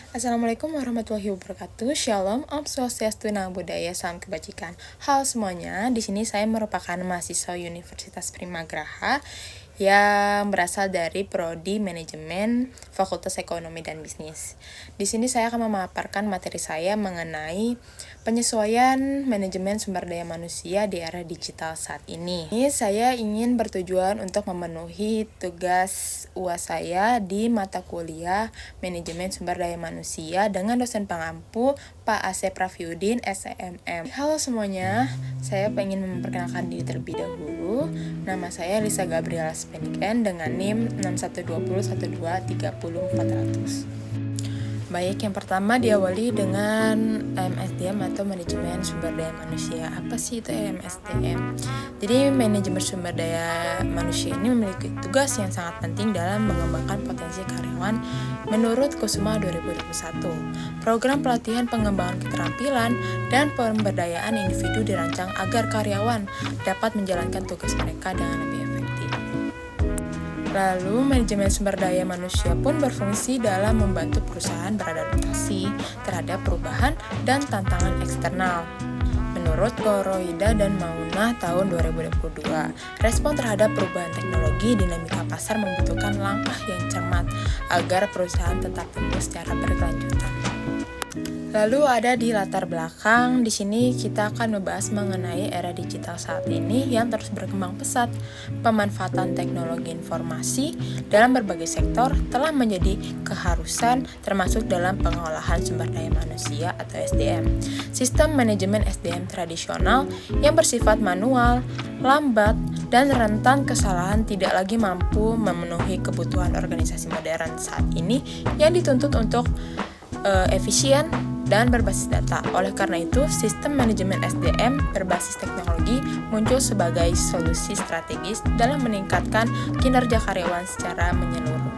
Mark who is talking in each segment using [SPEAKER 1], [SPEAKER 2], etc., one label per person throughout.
[SPEAKER 1] Assalamualaikum warahmatullahi wabarakatuh. Shalom, Om Swastiastu, Namo Buddhaya, salam kebajikan. Halo semuanya, di sini saya merupakan mahasiswa Universitas Primagraha yang berasal dari Prodi Manajemen Fakultas Ekonomi dan Bisnis. Di sini saya akan memaparkan materi saya mengenai penyesuaian manajemen sumber daya manusia di era digital saat ini. Ini saya ingin bertujuan untuk memenuhi tugas UAS saya di mata kuliah Manajemen Sumber Daya Manusia dengan dosen pengampu Pak Asep Rafiuddin, SEMM. Halo semuanya, saya ingin memperkenalkan diri terlebih dahulu. Nama saya Lisa Gabriela Speniken dengan NIM 612012300400. Baik, yang pertama diawali dengan MSDM atau Manajemen Sumber Daya Manusia. Apa sih itu MSDM? Jadi, Manajemen Sumber Daya Manusia ini memiliki tugas yang sangat penting dalam mengembangkan potensi karyawan menurut Kusuma 2021. Program pelatihan pengembangan keterampilan dan pemberdayaan individu dirancang agar karyawan dapat menjalankan tugas mereka dengan lebih efektif. Lalu, manajemen sumber daya manusia pun berfungsi dalam membantu perusahaan beradaptasi terhadap perubahan dan tantangan eksternal. Menurut Koroida dan Maunah tahun 2022, respon terhadap perubahan teknologi dinamika pasar membutuhkan langkah yang cermat agar perusahaan tetap tumbuh secara berkelanjutan. Lalu ada di latar belakang, di sini kita akan membahas mengenai era digital saat ini yang terus berkembang pesat. Pemanfaatan teknologi informasi dalam berbagai sektor telah menjadi keharusan termasuk dalam pengolahan sumber daya manusia atau SDM. Sistem manajemen SDM tradisional yang bersifat manual, lambat, dan rentan kesalahan tidak lagi mampu memenuhi kebutuhan organisasi modern saat ini yang dituntut untuk efisien dan berbasis data. Oleh karena itu, sistem manajemen SDM berbasis teknologi muncul sebagai solusi strategis dalam meningkatkan kinerja karyawan secara menyeluruh.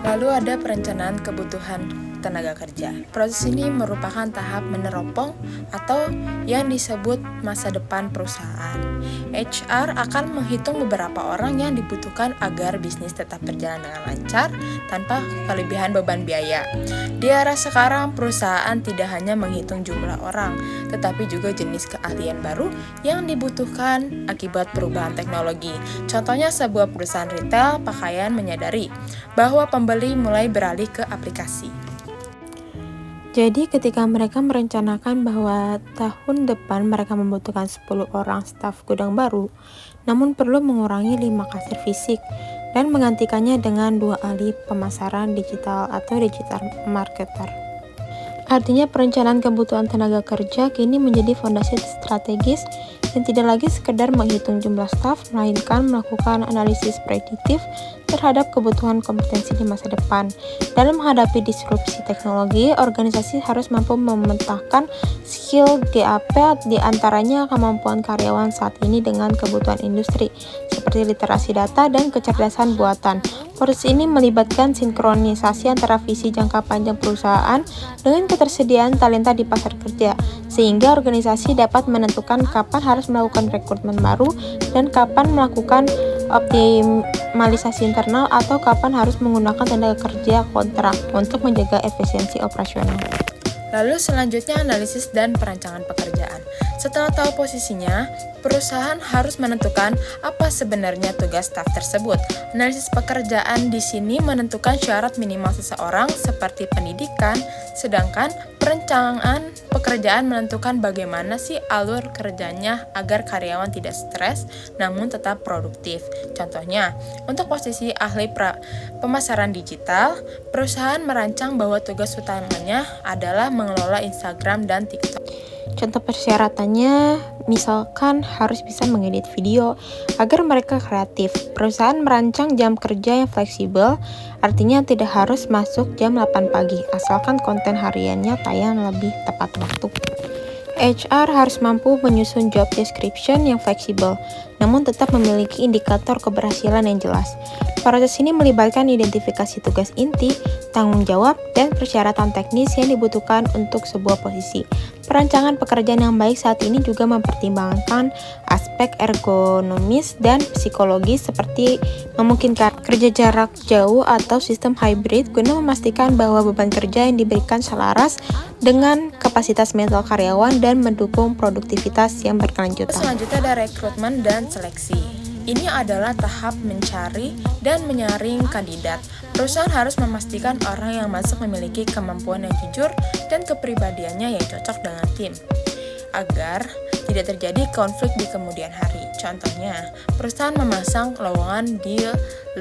[SPEAKER 1] Lalu ada perencanaan kebutuhan tenaga kerja. Proses ini merupakan tahap meneropong atau yang disebut masa depan perusahaan. HR akan menghitung beberapa orang yang dibutuhkan agar bisnis tetap berjalan dengan lancar tanpa kelebihan beban biaya. Di era sekarang, perusahaan tidak hanya menghitung jumlah orang, tetapi juga jenis keahlian baru yang dibutuhkan akibat perubahan teknologi. Contohnya, sebuah perusahaan retail pakaian menyadari bahwa pembeli mulai beralih ke aplikasi.
[SPEAKER 2] Jadi ketika mereka merencanakan bahwa tahun depan mereka membutuhkan 10 orang staf gudang baru, namun perlu mengurangi 5 kasir fisik dan menggantikannya dengan 2 ahli pemasaran digital atau digital marketer. Artinya perencanaan kebutuhan tenaga kerja kini menjadi fondasi strategis yang tidak lagi sekedar menghitung jumlah staf, melainkan melakukan analisis prediktif terhadap kebutuhan kompetensi di masa depan. Dalam menghadapi disrupsi teknologi, organisasi harus mampu memetakan skill GAP, di antaranya kemampuan karyawan saat ini dengan kebutuhan industri, seperti literasi data dan kecerdasan buatan. Proses ini melibatkan sinkronisasi antara visi jangka panjang perusahaan dengan ketersediaan talenta di pasar kerja, sehingga organisasi dapat menentukan kapan harus melakukan rekrutmen baru dan kapan melakukan optimalisasi internal atau kapan harus menggunakan tenaga kerja kontrak untuk menjaga efisiensi operasional.
[SPEAKER 1] Lalu selanjutnya analisis dan perancangan pekerjaan. Setelah tahu posisinya, perusahaan harus menentukan apa sebenarnya tugas staf tersebut. Analisis pekerjaan di sini menentukan syarat minimal seseorang seperti pendidikan, sedangkan perencanaan pekerjaan menentukan bagaimana sih alur kerjanya agar karyawan tidak stres namun tetap produktif. Contohnya, untuk posisi ahli pemasaran digital, perusahaan merancang bahwa tugas utamanya adalah mengelola Instagram dan TikTok.
[SPEAKER 2] Contoh persyaratannya, misalkan harus bisa mengedit video agar mereka kreatif. Perusahaan merancang jam kerja yang fleksibel, artinya tidak harus masuk jam 8 pagi, asalkan konten hariannya tayang lebih tepat waktu. HR harus mampu menyusun job description yang fleksibel namun tetap memiliki indikator keberhasilan yang jelas. Proses ini melibatkan identifikasi tugas inti, tanggung jawab, dan persyaratan teknis yang dibutuhkan untuk sebuah posisi. Perancangan pekerjaan yang baik saat ini juga mempertimbangkan aspek ergonomis dan psikologis seperti memungkinkan kerja jarak jauh atau sistem hybrid guna memastikan bahwa beban kerja yang diberikan selaras dengan kapasitas mental karyawan dan mendukung produktivitas yang berkelanjutan.
[SPEAKER 1] Selanjutnya ada rekrutmen dan seleksi. Ini adalah tahap mencari dan menyaring kandidat. Perusahaan harus memastikan orang yang masuk memiliki kemampuan yang jujur dan kepribadiannya yang cocok dengan tim, agar tidak terjadi konflik di kemudian hari. Contohnya, perusahaan memasang lowongan di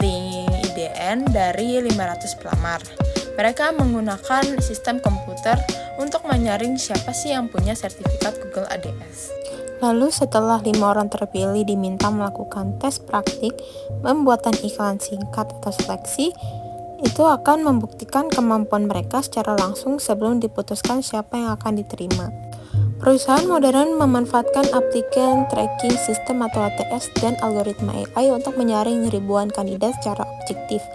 [SPEAKER 1] LinkedIn dari 500 pelamar. Mereka menggunakan sistem komputer untuk menyaring siapa sih yang punya sertifikat Google ADS.
[SPEAKER 2] Lalu setelah 5 orang terpilih diminta melakukan tes praktik, pembuatan iklan singkat atau seleksi, itu akan membuktikan kemampuan mereka secara langsung sebelum diputuskan siapa yang akan diterima. Perusahaan modern memanfaatkan applicant tracking system atau ATS dan algoritma AI untuk menyaring ribuan kandidat secara objektif,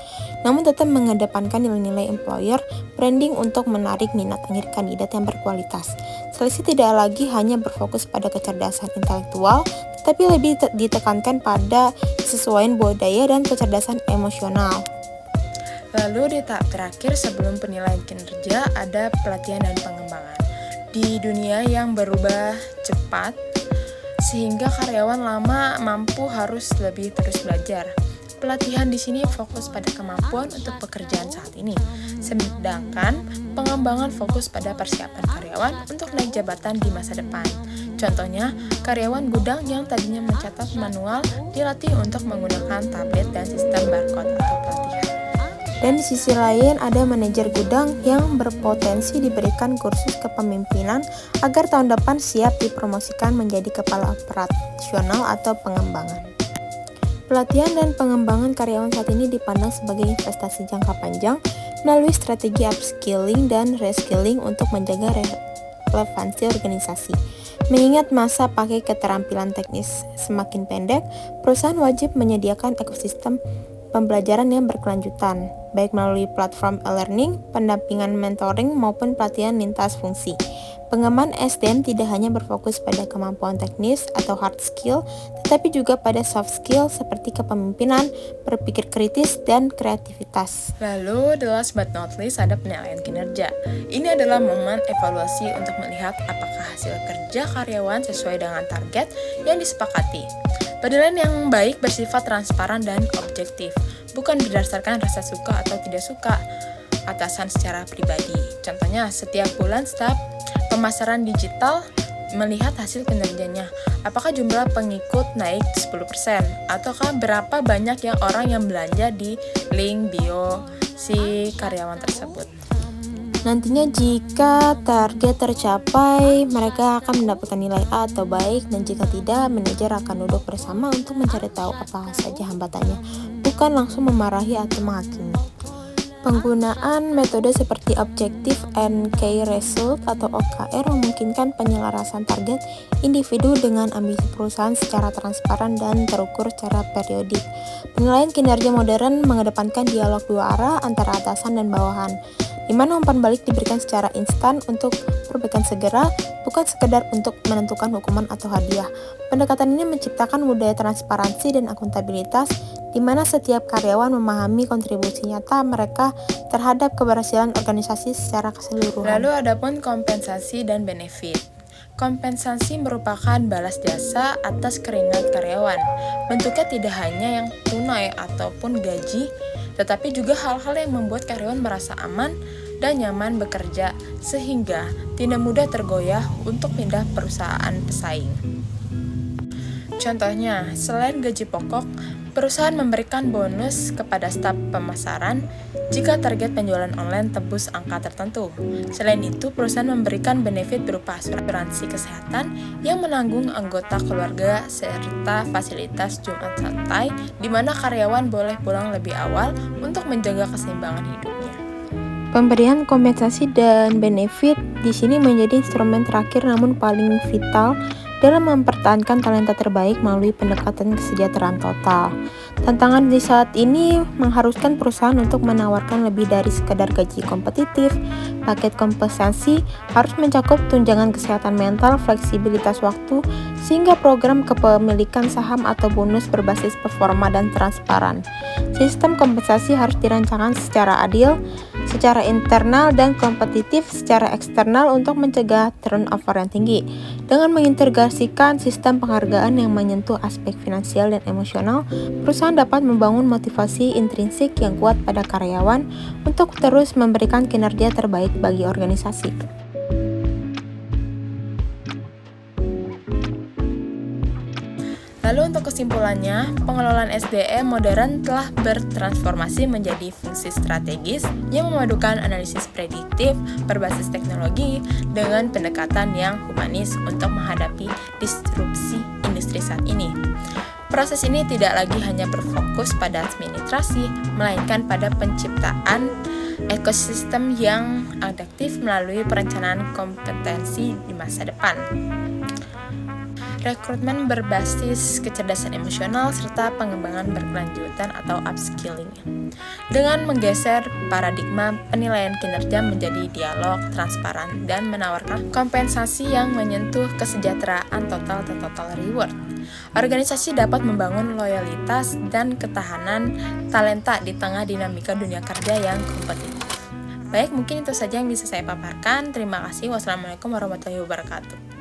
[SPEAKER 2] namun tetap mengedepankan nilai-nilai employer branding untuk menarik minat akhir kandidat yang berkualitas. Seleksi tidak lagi hanya berfokus pada kecerdasan intelektual, tetapi lebih ditekankan pada kesesuaian budaya dan kecerdasan emosional.
[SPEAKER 1] Lalu di tahap terakhir sebelum penilaian kinerja ada pelatihan dan pengembangan. Di dunia yang berubah cepat, sehingga karyawan lama mampu harus lebih terus belajar. Pelatihan di sini fokus pada kemampuan untuk pekerjaan saat ini, sedangkan pengembangan fokus pada persiapan karyawan untuk naik jabatan di masa depan. Contohnya, karyawan gudang yang tadinya mencatat manual dilatih untuk menggunakan tablet dan sistem barcode atau pelatihan.
[SPEAKER 2] Dan di sisi lain ada manajer gudang yang berpotensi diberikan kursus kepemimpinan agar tahun depan siap dipromosikan menjadi kepala operasional atau pengembangan. Pelatihan dan pengembangan karyawan saat ini dipandang sebagai investasi jangka panjang melalui strategi upskilling dan reskilling untuk menjaga relevansi organisasi. Mengingat masa pakai keterampilan teknis semakin pendek, perusahaan wajib menyediakan ekosistem pembelajaran yang berkelanjutan, baik melalui platform e-learning, pendampingan mentoring, maupun pelatihan lintas fungsi. Pengembangan SDM tidak hanya berfokus pada kemampuan teknis atau hard skill, tetapi juga pada soft skill seperti kepemimpinan, berpikir kritis, dan kreativitas.
[SPEAKER 1] Lalu, the last but not least, ada penilaian kinerja. Ini adalah momen evaluasi untuk melihat apakah hasil kerja karyawan sesuai dengan target yang disepakati. Penilaian yang baik bersifat transparan dan objektif, bukan berdasarkan rasa suka atau tidak suka atasan secara pribadi. Contohnya, setiap bulan staf pemasaran digital melihat hasil kinerjanya. Apakah jumlah pengikut naik 10%? Ataukah berapa banyak yang orang yang belanja di link bio si karyawan tersebut?
[SPEAKER 2] Nantinya jika target tercapai, mereka akan mendapatkan nilai A atau baik, dan jika tidak, manajer akan duduk bersama untuk mencari tahu apa saja hambatannya, bukan langsung memarahi atau menghakimi. Penggunaan metode seperti Objective and Key Result atau OKR memungkinkan penyelarasan target individu dengan ambisi perusahaan secara transparan dan terukur secara periodik. Penilaian kinerja modern mengedepankan dialog dua arah antara atasan dan bawahan, di mana umpan balik diberikan secara instan untuk perbaikan segera, bukan sekedar untuk menentukan hukuman atau hadiah. Pendekatan ini menciptakan budaya transparansi dan akuntabilitas, di mana setiap karyawan memahami kontribusi nyata mereka terhadap keberhasilan organisasi secara keseluruhan.
[SPEAKER 1] Lalu adapun kompensasi dan benefit. Kompensasi merupakan balas jasa atas keringat karyawan. Bentuknya tidak hanya yang tunai ataupun gaji, tetapi juga hal-hal yang membuat karyawan merasa aman dan nyaman bekerja, sehingga tidak mudah tergoyah untuk pindah perusahaan pesaing. Contohnya, selain gaji pokok, perusahaan memberikan bonus kepada staf pemasaran jika target penjualan online tembus angka tertentu. Selain itu, perusahaan memberikan benefit berupa asuransi kesehatan yang menanggung anggota keluarga serta fasilitas Jumat santai, di mana karyawan boleh pulang lebih awal untuk menjaga keseimbangan hidupnya.
[SPEAKER 2] Pemberian kompensasi dan benefit di sini menjadi instrumen terakhir namun paling vital dalam mempertahankan talenta terbaik melalui pendekatan kesejahteraan total. Tantangan di saat ini mengharuskan perusahaan untuk menawarkan lebih dari sekadar gaji kompetitif. Paket kompensasi harus mencakup tunjangan kesehatan mental, fleksibilitas waktu, sehingga program kepemilikan saham atau bonus berbasis performa dan transparan. Sistem kompensasi harus dirancangkan secara adil, secara internal dan kompetitif secara eksternal untuk mencegah turnover yang tinggi. Dengan mengintegrasikan sistem penghargaan yang menyentuh aspek finansial dan emosional, perusahaan dapat membangun motivasi intrinsik yang kuat pada karyawan untuk terus memberikan kinerja terbaik bagi organisasi.
[SPEAKER 1] Lalu untuk kesimpulannya, pengelolaan SDM modern telah bertransformasi menjadi fungsi strategis yang memadukan analisis prediktif berbasis teknologi dengan pendekatan yang humanis untuk menghadapi disrupsi industri saat ini. Proses ini tidak lagi hanya berfokus pada administrasi, melainkan pada penciptaan ekosistem yang adaptif melalui perencanaan kompetensi di masa depan. Rekrutmen berbasis kecerdasan emosional, serta pengembangan berkelanjutan atau upskilling. Dengan menggeser paradigma penilaian kinerja menjadi dialog, transparan, dan menawarkan kompensasi yang menyentuh kesejahteraan total atau total reward. Organisasi dapat membangun loyalitas dan ketahanan talenta di tengah dinamika dunia kerja yang kompetitif. Baik, mungkin itu saja yang bisa saya paparkan. Terima kasih. Wassalamualaikum warahmatullahi wabarakatuh.